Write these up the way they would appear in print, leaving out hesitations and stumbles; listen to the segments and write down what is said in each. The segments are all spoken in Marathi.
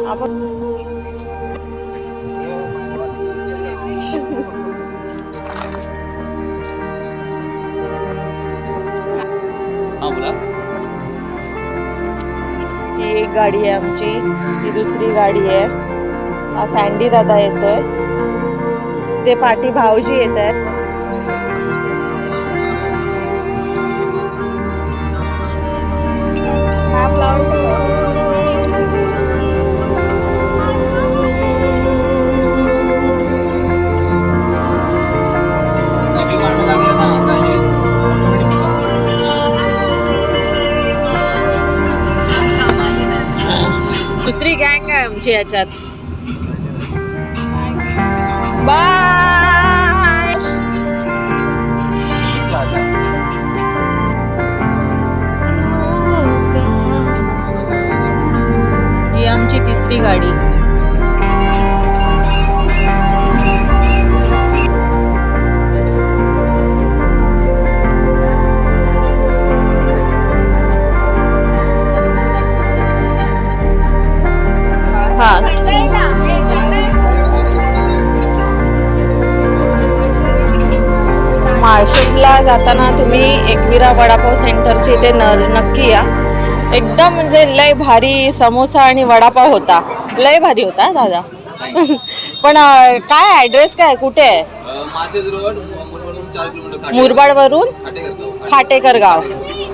आपण ही एक गाडी आहे आमची, ही दुसरी गाडी आहे. हा सँडी दादा येतोय, ते पाठी भाऊजी येत आहेत. दुसरी गँग आहे आमची याच्यात. बाय. ही आमची तिसरी गाडी. माळशेजला जाताना तुम्ही एकविरा वडापाव सेंटरच्या इथे नक्की या. एकदम म्हणजे लय भारी समोसा आणि वडापाव होता, लय भारी होता दादा. पण काय ऍड्रेस काय, कुठे आहे? मुरबाड वरून खाटेकर गाव.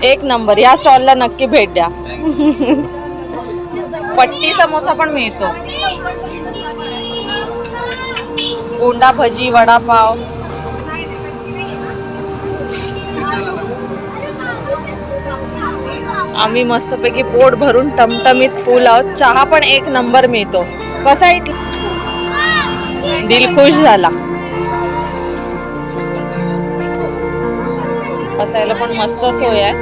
एक नंबर. या स्टॉलला नक्की भेट द्या. पट्टी समोसा पण मिळतो, बोंडा भजी, वडापाव. आम्ही मस्तपैकी पोट भरून टमटमीत फुल आहोत. चहा पण एक नंबर मिळतो. कसा आहे? दिल खुश झाला. बसायला पण मस्त सोय आहे.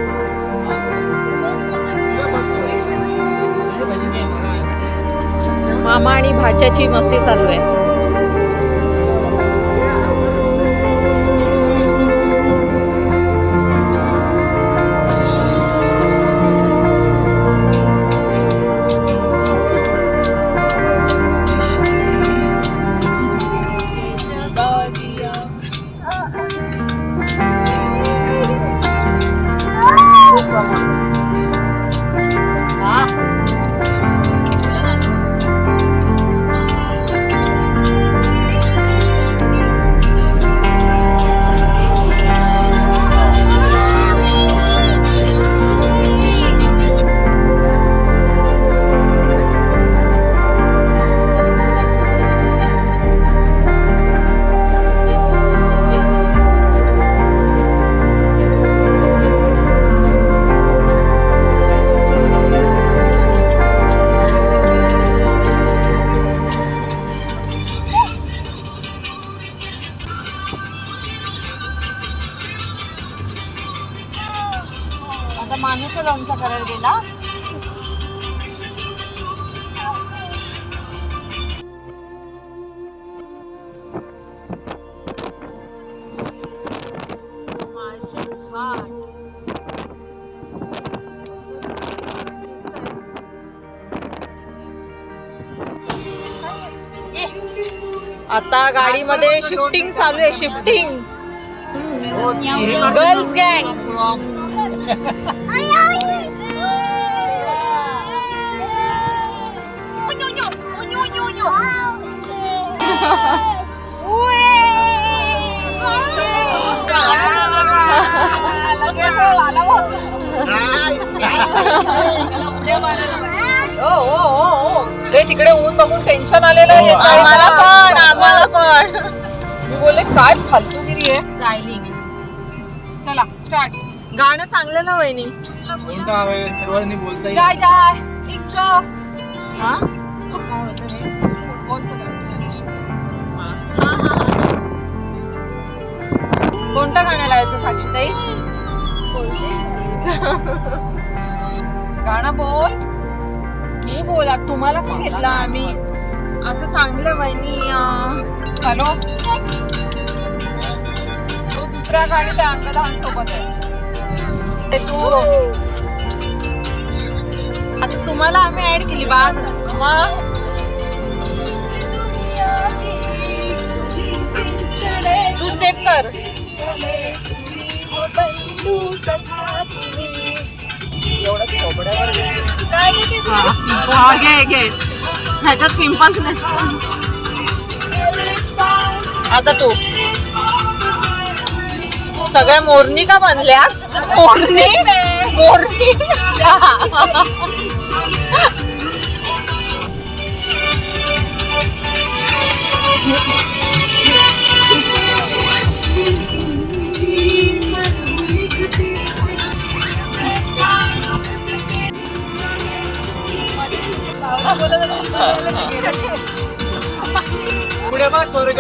मामा आणि भाच्याची मस्ती चालू आहे. माणूस लोणचा करायला गेला. आता गाडीमध्ये शिफ्टिंग चालू आहे. शिफ्टिंग गर्ल्स गँग. तिकडे ऊन बघून टेन्शन आलेलं आहे. आम्हाला पण. मी बोलले काय फालतूगिरी आहे. स्टायलिंग. चला स्टार्ट. गाणं चांगलं ना वहिनी. सर्वांनी बोलताय काय काय एक हा काय होतं हे फुटबॉलचं कोणतं गाणं लावायचं साक्षीताई? गाणं बोल. तू बोला. तुम्हाला पण घेतला आम्ही असं चांगलं वहिनी. हॅलो. तो दुसऱ्या गाणी त्या अंगदान सोबत आहे. तू आता तुम्हाला आम्ही ऍड केली. बाद मग कर. हा, घे घे. ह्याच्यात पिंपल्स नाही. आता तू सगळ्या मोरणी का बनल्या? मोरणी मोरणी पुढे बघ स्वर्ग.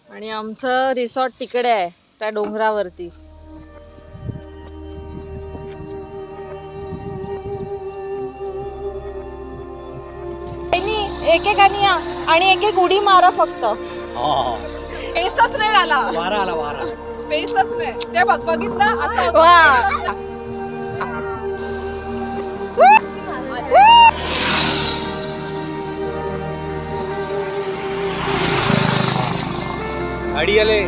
आणि आमचं रिसॉर्ट तिकडे आहे त्या डोंगरावरती. एकेकानी या आणि एक एक उडी मारा फक्त. पेसच नाही आला. वारा आला वारा. पेसच नाही. ते बघ बघितलं असं गाडी आले.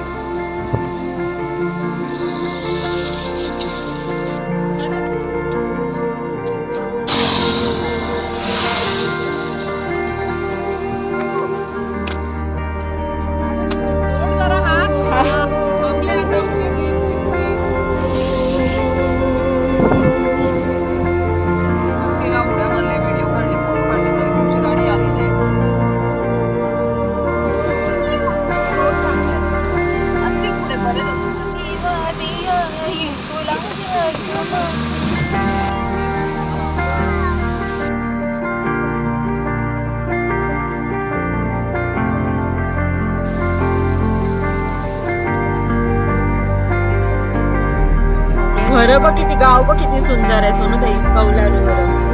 घर बघ किती, गाव बघ किती सुंदर आहे सोनूताई. कौलारू घर.